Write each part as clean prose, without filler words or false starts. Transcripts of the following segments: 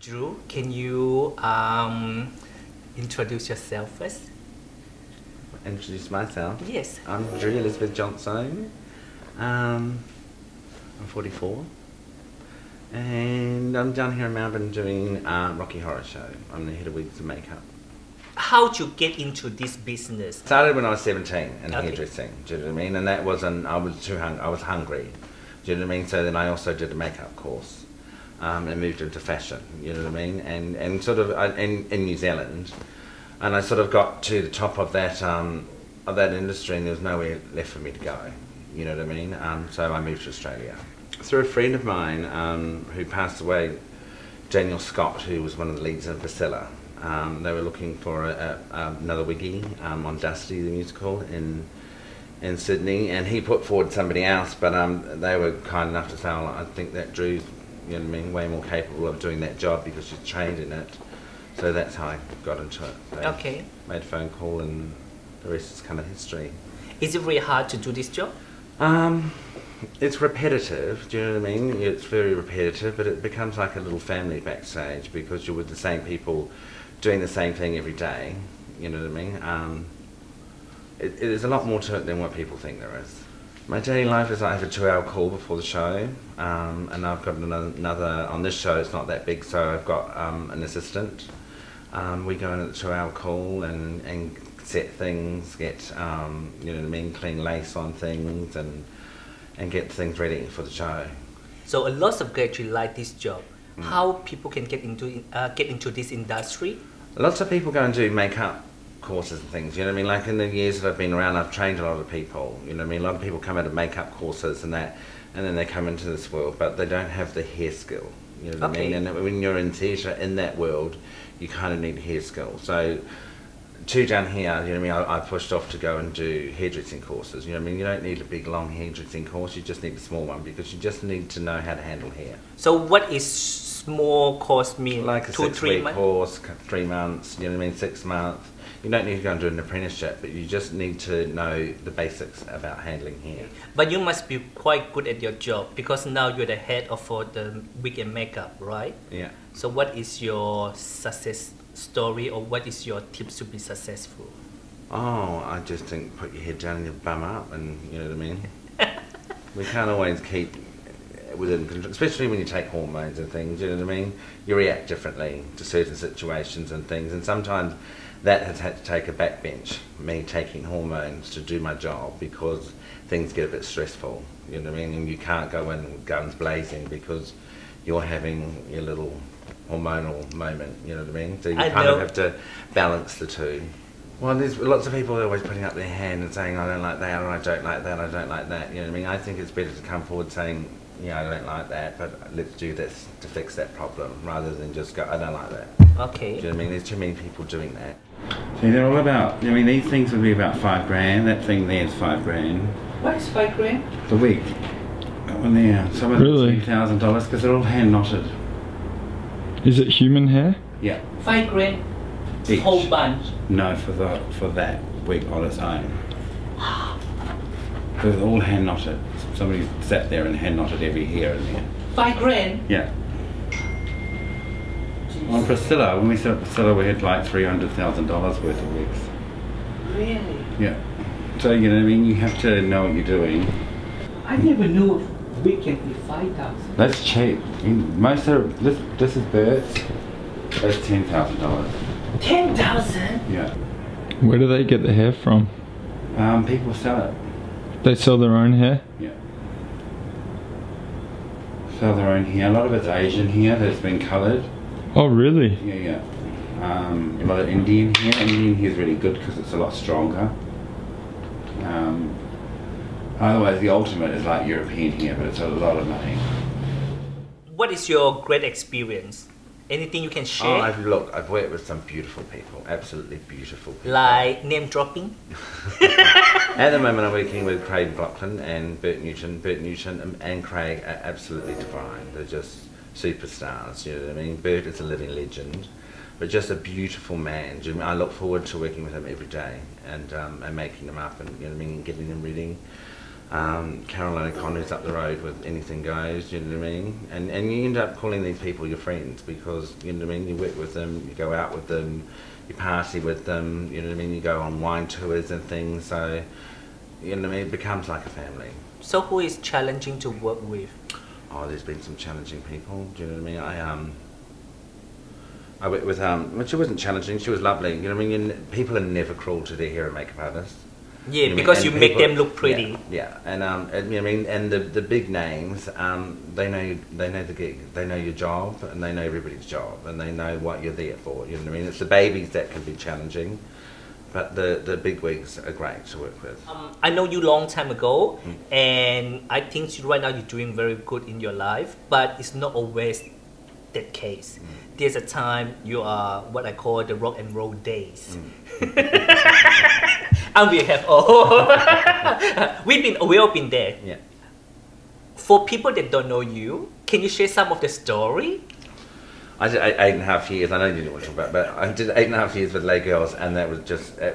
Drew, can you introduce yourself first? Introduce myself. Yes. I'm Drew-Elizabeth Johnstone. I'm 44. And I'm down here in Melbourne doing Rocky Horror Show. I'm the head of Wigs and Makeup. How'd you get into this business? Started when I was 17 in Okay. hairdressing, do you know what I mean? And that wasn't, I was hungry, do you know what I mean? So then I also did a makeup course and moved into fashion, you know what I mean? And sort of in New Zealand, and I sort of got to the top of that industry, and there was nowhere left for me to go, you know what I mean? So I moved to Australia. Through a friend of mine who passed away, Daniel Scott, who was one of the leads in Priscilla. They were looking for another wiggy on Dusty, the musical, in Sydney, and he put forward somebody else, but they were kind enough to say, well, I think that Drew's, you know what I mean, way more capable of doing that job because she's trained in it. So that's how I got into it. So Okay. made a phone call, and the rest is kind of history. Is it really hard to do this job? It's repetitive, do you know what I mean? It's very repetitive, but it becomes like a little family backstage because you're with the same people doing the same thing every day, you know what I mean? It is a lot more to it than what people think there is. My daily life is I have a 2-hour call before the show, and I've got another, on this show it's not that big, so I've got an assistant. We go in at the 2-hour call and set things, get, you know what I mean, clean lace on things and get things ready for the show. So a lot of girls actually like this job. How people can get into this industry? Lots of people go and do makeup courses and things, you know what I mean? Like in the years that I've been around, I've trained a lot of people, you know what I mean? A lot of people come out of makeup courses and that, and then they come into this world, but they don't have the hair skill, you know what I mean? And when you're in theatre, in that world, you kind of need hair skill. So, down here, you know what I mean, I pushed off to go and do hairdressing courses, you know what I mean? You don't need a big long hairdressing course, you just need a small one because you just need to know how to handle hair. So what is small course mean? Like a 2-3 6-week months? course, 3 months, you know what I mean, 6 months. You don't need to go and do an apprenticeship, but you just need to know the basics about handling hair. But you must be quite good at your job because now you're the head of for the wig and makeup, right? Yeah. So what is your success story or what is your tips to be successful? Oh, I just think put your head down and your bum up, and you know what I mean? We can't always keep within control, especially when you take hormones and things, you know what I mean? You react differently to certain situations and things, and sometimes that has had to take a backbench, me taking hormones to do my job because things get a bit stressful, you know what I mean? And you can't go in guns blazing because you're having your little hormonal moment, you know what I mean? So you kind of have to balance the two. Well, there's lots of people always putting up their hand and saying, I don't like that, or I don't like that, I don't like that, you know what I mean? I think it's better to come forward saying, yeah, I don't like that, but let's do this to fix that problem, rather than just go, I don't like that. Okay. Do you know what I mean? There's too many people doing that. See, they're all about, I mean, these things would be about $5,000, that thing there's $5,000. What is $5,000? The wig. That one there. Some of them Really? $10,000 because they're all hand knotted. Is it human hair? Yeah. $5,000? Each. Whole bunch? No, for that wig on its own. They're all hand knotted. Somebody sat there and hand knotted every hair in there. $5,000? Yeah. On Priscilla, when we set up Priscilla, we had like $300,000 worth of wigs. Really? Yeah. So, you know what I mean? You have to know what you're doing. I never knew wig can be 5,000. That's cheap. Most of this is Bert's. That's $10,000. 10,000? Yeah. Where do they get the hair from? People sell it. They sell their own hair? Yeah. Sell their own hair. A lot of it's Asian hair that's been coloured. Oh, really? Yeah. A lot of Indian hair. Indian hair is really good because it's a lot stronger. Otherwise, the ultimate is like European hair, but it's a lot of money. What is your great experience? Anything you can share? I've worked with some beautiful people, absolutely beautiful people. Like name dropping? At the moment I'm working with Craig Blockland and Bert Newton. Bert Newton and Craig are absolutely divine. They're just superstars, you know what I mean? Bert is a living legend, but just a beautiful man. I look forward to working with him every day and making them up and, you know what I mean, getting them ready. Caroline O'Connor's up the road with Anything Goes, you know what I mean? And you end up calling these people your friends because, you know what I mean, you work with them, you go out with them, you party with them, you know what I mean, you go on wine tours and things, so, you know what I mean, it becomes like a family. So who is challenging to work with? Oh, there's been some challenging people, do you know what I mean? I worked with, well, she wasn't challenging, she was lovely, you know what I mean, people are never cruel to their hair and makeup artists. Yeah, You know because what I you mean? make And them look pretty. Yeah, and you know what I mean, and the big names, they know the gig, they know your job, and they know everybody's job, and they know what you're there for. You know what I mean? It's the babies that can be challenging, but the big wigs are great to work with. I know you long time ago, and I think right now you're doing very good in your life, but it's not always that case. There's a time you are what I call the rock and roll days. And we have all we've all been there. Yeah. For people that don't know you, can you share some of the story? I did 8.5 years. I know you didn't want to talk about, it, but I did 8.5 years with lay girls, and it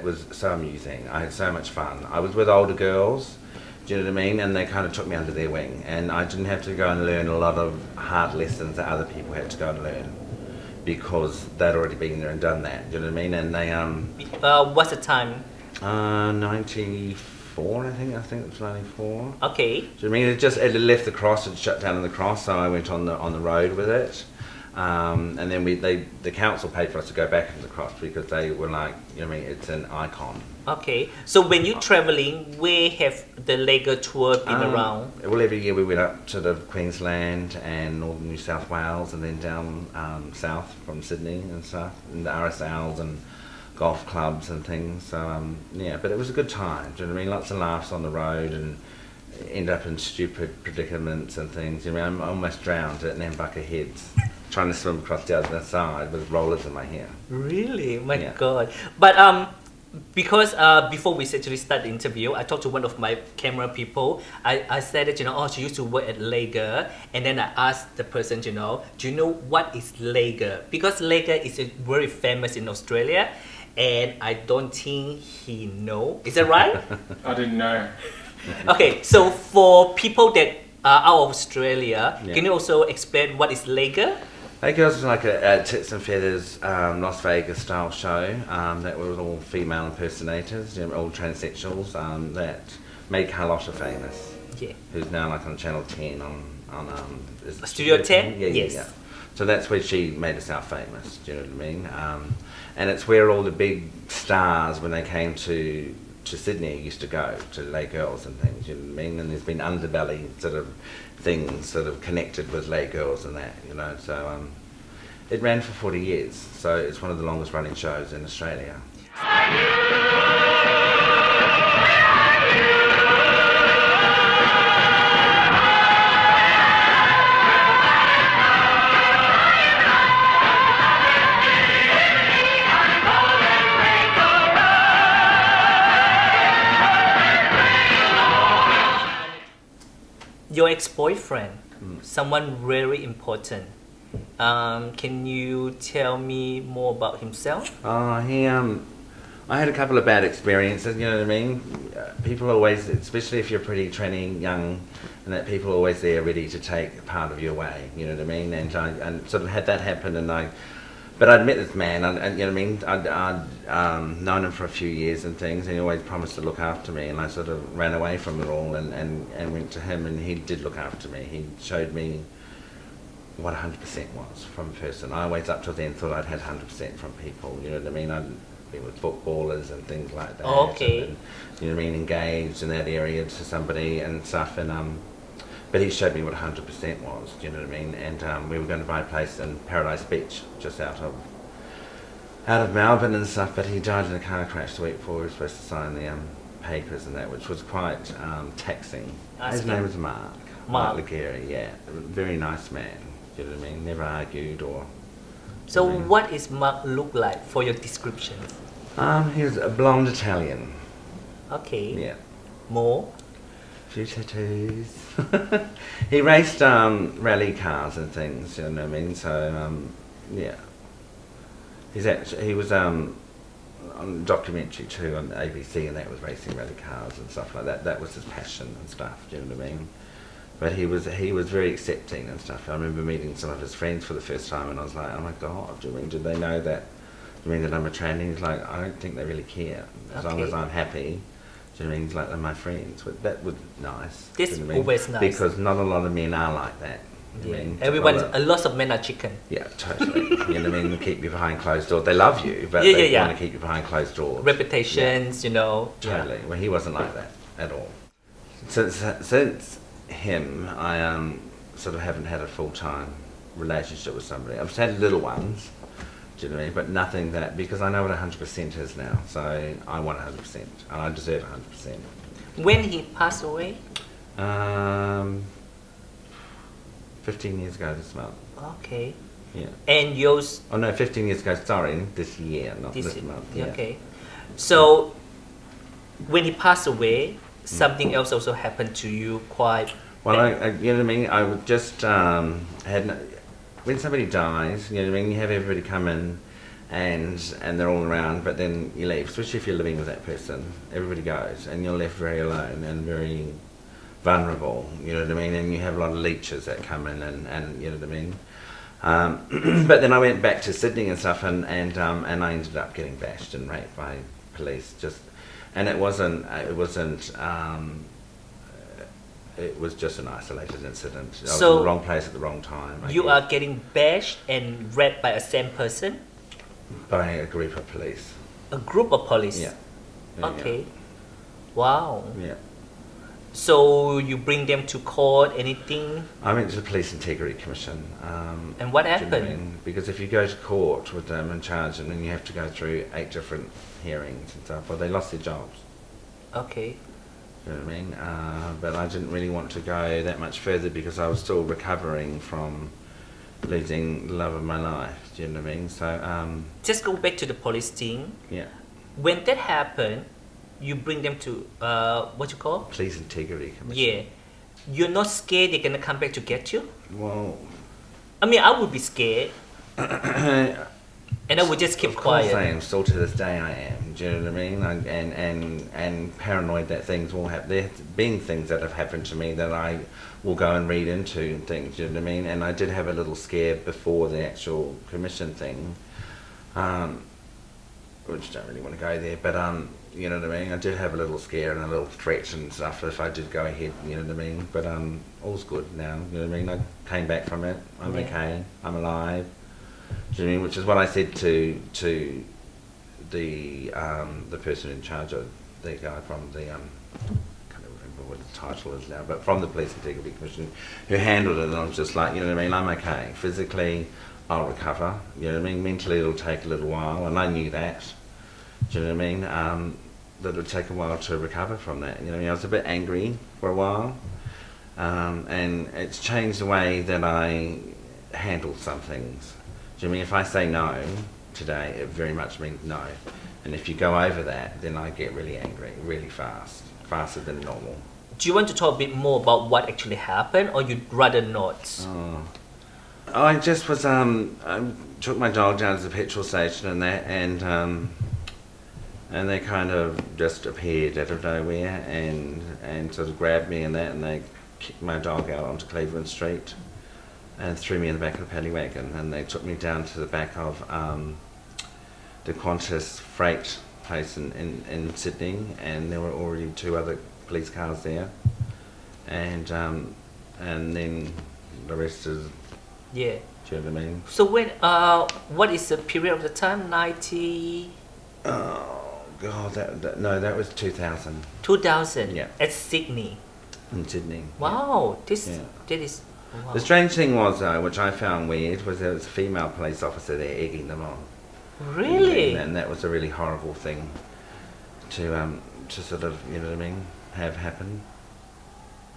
was so amusing. I had so much fun. I was with older girls, do you know what I mean? And they kind of took me under their wing, and I didn't have to go and learn a lot of hard lessons that other people had to go and learn because they'd already been there and done that. Do you know what I mean? And they What's the time? 94, I think it was 94. Okay. Do you know what I mean? It had left the cross, it shut down on the cross, so I went on the road with it. And then the council paid for us to go back into the cross because they were like, you know what I mean, it's an icon. Okay. So when you're traveling, where have the Lager tour been around? Well, every year we went up to the Queensland and northern New South Wales and then down south from Sydney and stuff, and the RSLs and golf clubs and things. So yeah, but it was a good time. Do you know what I mean? Lots of laughs on the road and end up in stupid predicaments and things. You know, I almost drowned at Nambucca Heads trying to swim across the other side with rollers in my hair. Really? My Yeah. God. But because before we actually start the interview, I talked to one of my camera people. I said that, you know, oh, she used to work at Lager. And then I asked the person, you know, do you know what is Lager? Because Lager is very famous in Australia. And I don't think he know. Is that right? I didn't know. Okay, so for people that are out of Australia, Yeah. can you also explain what is Lager? Hey Girls was like a Tits and Feathers Las Vegas style show that were all female impersonators, you know, all transsexuals that made Carlotta famous, Yeah. who's now like on Channel 10 on is it Studio 10? Yeah, Yes. yeah. So that's where she made us out famous, do you know what I mean? And it's where all the big stars, when they came to Sydney, used to go to lay girls and things, you know what I mean? And there's been underbelly sort of things sort of connected with lay girls and that, you know. So it ran for 40 years, so it's one of the longest running shows in Australia. Your ex-boyfriend, someone very important. Can you tell me more about himself? I had a couple of bad experiences, you know what I mean? People always, especially if you're pretty trendy, young, and that people are always there ready to take part of your way, you know what I mean? And I sort of had that happen, but I'd met this man, and you know what I mean? I'd known him for a few years and things, and he always promised to look after me, and I sort of ran away from it all and went to him, and he did look after me. He showed me what 100% was from a person. I always up till then thought I'd had 100% from people, you know what I mean? I'd been with footballers and things like that. Okay. And, you know what I mean? Engaged in that area to somebody and stuff, and but he showed me what 100% was, do you know what I mean? And we were going to buy a place in Paradise Beach, just out of Melbourne and stuff, but he died in a car crash the week before we were supposed to sign the papers and that, which was quite taxing. His name was Mark Legary, yeah. Very nice man, do you know what I mean? Never argued or... So what is Mark look like for your description? He was a blonde Italian. Okay. Yeah. More? Few tattoos. He raced rally cars and things, you know what I mean? So yeah, he was on documentary too on ABC, and that was racing rally cars and stuff like that. That was his passion and stuff. Do you know what I mean? But he was very accepting and stuff. I remember meeting some of his friends for the first time, and I was like, oh my god, do you mean, did they know that? Do you mean that I'm a tranny? He's like, I don't think they really care as long as I'm happy. Do you know what I mean? He's like, they're my friends. But that was nice. This do you know what I mean? always nice. Because not a lot of men are like that. Do you Yeah. mean? A lot of men are chicken. Yeah, totally. You know what I mean? They keep you behind closed doors. They love you, but Yeah, they yeah, want to keep you behind closed doors. Reputations, you know. Totally. Well, he wasn't like that at all. Since him, I sort of haven't had a full-time relationship with somebody. I've had little ones, do you know what I mean? But nothing that, because I know what 100% is now, so I want 100%, and I deserve 100%. When he passed away? 15 years ago this month. Okay. Yeah. And yours? Oh no, 15 years ago, sorry, this year, not this month. Yeah. Okay. So, when he passed away, something else also happened to you quite... Well, I you know what I mean? I would just when somebody dies, you know what I mean? You have everybody come in and they're all around, but then you leave, especially if you're living with that person. Everybody goes and you're left very alone and very vulnerable, you know what I mean? And you have a lot of leeches that come in and you know what I mean? But then I went back to Sydney and stuff and I ended up getting bashed and raped by police and it was just an isolated incident. I was in the wrong place at the wrong time. You are getting bashed and raped by a same person? By a group of police. A group of police? Yeah. Okay. Yeah. Wow. Yeah. So you bring them to court, anything? I went to the Police Integrity Commission. And what happened? Because if you go to court with them and charge them, then you have to go through 8 different hearings and stuff. Well, they lost their jobs. Okay. You know what I mean? But I didn't really want to go that much further because I was still recovering from losing the love of my life. Do you know what I mean? So just go back to the police thing. Yeah. When that happened, you bring them to what you call? Police Integrity Commission. Yeah. You're not scared they're gonna come back to get you? Well, I mean, I would be scared. And I would just keep quiet. Of course I am. Still to this day I am. Do you know what I mean? And paranoid that things will happen. There have been things that have happened to me that I will go and read into and things. Do you know what I mean? And I did have a little scare before the actual commission thing, which don't really want to go there. But you know what I mean? I did have a little scare and a little threat and stuff if I did go ahead. You know what I mean? But all's good now. You know what I mean? I came back from it. I'm okay. I'm alive. Do you know what I mean? Which is what I said to the person in charge of the guy from the can't remember what the title is now, but from the Police Integrity Commission who handled it, and I was just like, you know what I mean? I'm okay. Physically, I'll recover. You know what I mean? Mentally, it'll take a little while, and I knew that. Do you know what I mean? That it would take a while to recover from that. You know what I mean? I was a bit angry for a while, and it's changed the way that I handle some things. Do you know what I mean? If I say no today, it very much means no. And if you go over that, then I get really angry, really fast, faster than normal. Do you want to talk a bit more about what actually happened, or you'd rather not? I just was, I took my dog down to the petrol station and that, and they kind of just appeared out of nowhere and sort of grabbed me and that, and they kicked my dog out onto Cleveland Street and threw me in the back of the paddy wagon, and they took me down to the back of the Qantas freight place in Sydney, and there were already 2 other police cars there, and then the rest is... Yeah. Do you know what I mean? So when, what is the period of the time? 90... Oh, God, that was 2000. 2000? Yeah. At Sydney? In Sydney. Wow, that is... Wow. The strange thing was, though, which I found weird, was there was a female police officer there egging them on. Really? And that was a really horrible thing to sort of, you know what I mean, have happen.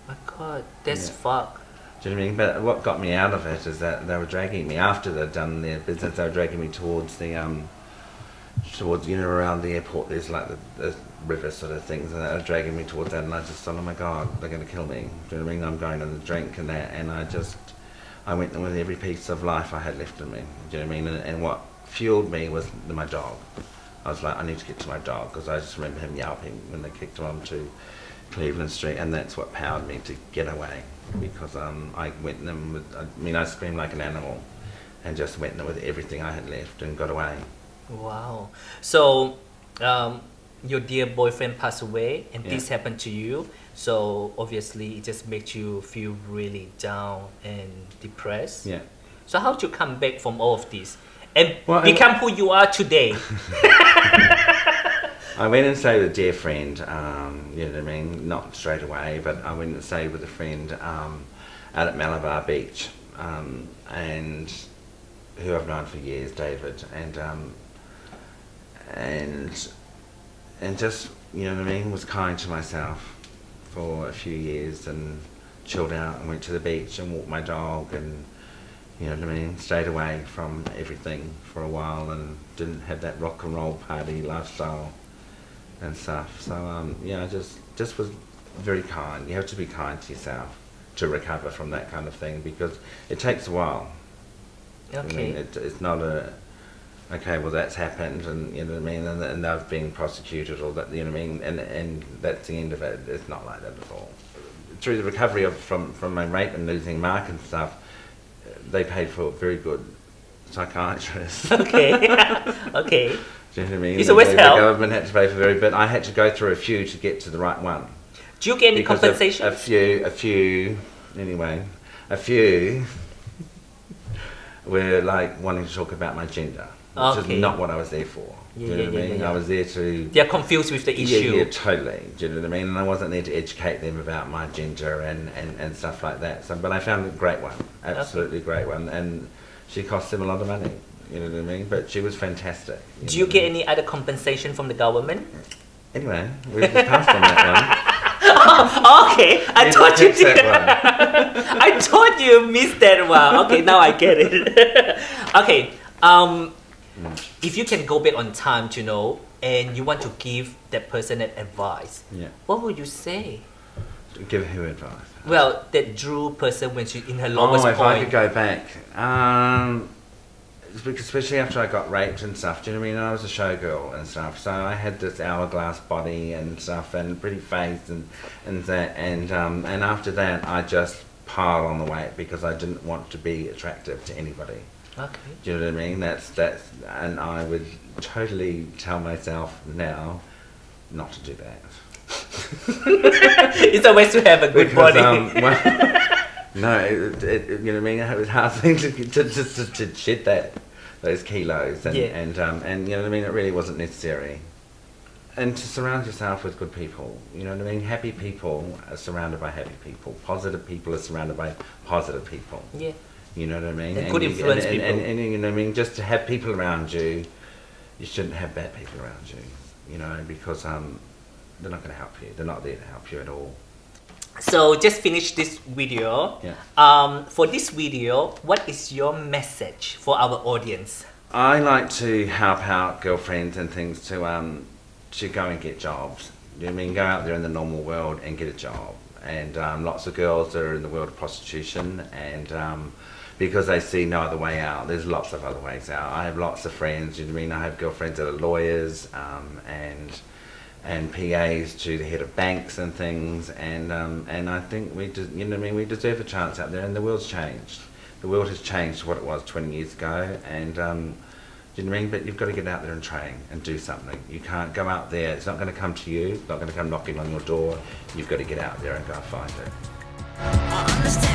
My God, that's fuck. Do you know what I mean? But what got me out of it is that they were dragging me, after they'd done their business, they were dragging me towards the, you know, around the airport, there's like the river sort of things, and they were dragging me towards that, and I just thought, oh my God, they're going to kill me. Do you know what I mean? I'm going on the drink and that, and I went with every piece of life I had left in me. Do you know what I mean? And what fueled me was my dog. I was like, I need to get to my dog, because I just remember him yelping when they kicked him onto Cleveland Street, and that's what powered me to get away, because I went in them with, I screamed like an animal, and just went in there with everything I had left and got away. Wow. So, your dear boyfriend passed away, and Yeah. this happened to you. So obviously, it just makes you feel really down and depressed. Yeah. So how did you come back from all of this and Well, become who you are today? I went and stayed with a dear friend, you know what I mean, not straight away, but I went and stayed with a friend out at Malabar Beach, and who I've known for years, David, and just, you know what I mean, was kind to myself for a few years, and chilled out and went to the beach and walked my dog, and you know what I mean, stayed away from everything for a while, and didn't have that rock and roll party lifestyle and stuff. So yeah, I just was very kind. You have to be kind to yourself to recover from that kind of thing, because it takes a while. I mean, Okay. it's not a, okay, well that's happened, and you know what I mean, and they've been prosecuted, or that, you know what I mean, and that's the end of it. It's not like that at all. Through the recovery from my rape and losing Mark and stuff, they paid for a very good psychiatrist. Okay. Okay. Do you know what I mean? It's always the help. government had to pay for but I had to go through a few to get to the right one. Do you get any Because compensation? a few, anyway, a few were like wanting to talk about my gender, which Okay. is not what I was there for. Yeah, Do you know yeah, what I yeah, mean? yeah. I was there to... They're confused with the issue. Yeah, totally. Do you know what I mean? And I wasn't there to educate them about my gender and stuff like that. So, but I found a great one, absolutely great one, and she cost them a lot of money. You know what I mean? But she was fantastic. Do know you what I get mean? any other compensation from the government? Anyway, we've passed on that Okay, I one. thought you Catch that did. one. I thought you missed that one. Okay, now I get it. Okay, if you can go back on time, you know, and you want to give that person an advice, Yeah. what would you say? Give who advice? Well, that Drew person when she in her lowest If I point. could go back, especially after I got raped and stuff. Do you know what I mean? I was a showgirl and stuff, so I had this hourglass body and stuff, and pretty face and that, and after that, I just piled on the weight because I didn't want to be attractive to anybody. Okay. Do you know what I mean? That's and I would totally tell myself now not to do that. It's always to have a good Because, body. no, you know what I mean. It was a hard thing to shed those kilos, and Yeah. and you know what I mean. It really wasn't necessary. And to surround yourself with good people, you know what I mean. Happy people are surrounded by happy people. Positive people are surrounded by positive people. Yeah. You know what I mean. And good influence people. And you know what I mean. Just to have people around you, you shouldn't have bad people around you. You know, because they're not going to help you. They're not there to help you at all. So just finish this video. Yeah. For this video, what is your message for our audience? I like to help out girlfriends and things to go and get jobs. You know what I mean? Go out there in the normal world and get a job. And lots of girls are in the world of prostitution, and because they see no other way out. There's lots of other ways out. I have lots of friends. You know what I mean? I have girlfriends that are lawyers and PAs to the head of banks and things. And I think you know what I mean? We deserve a chance out there. And the world's changed. The world has changed to what it was 20 years ago. And do you know what I mean? But you've got to get out there and train and do something. You can't go out there. It's not going to come to you. It's not going to come knocking on your door. You've got to get out there and go and find it. I understand.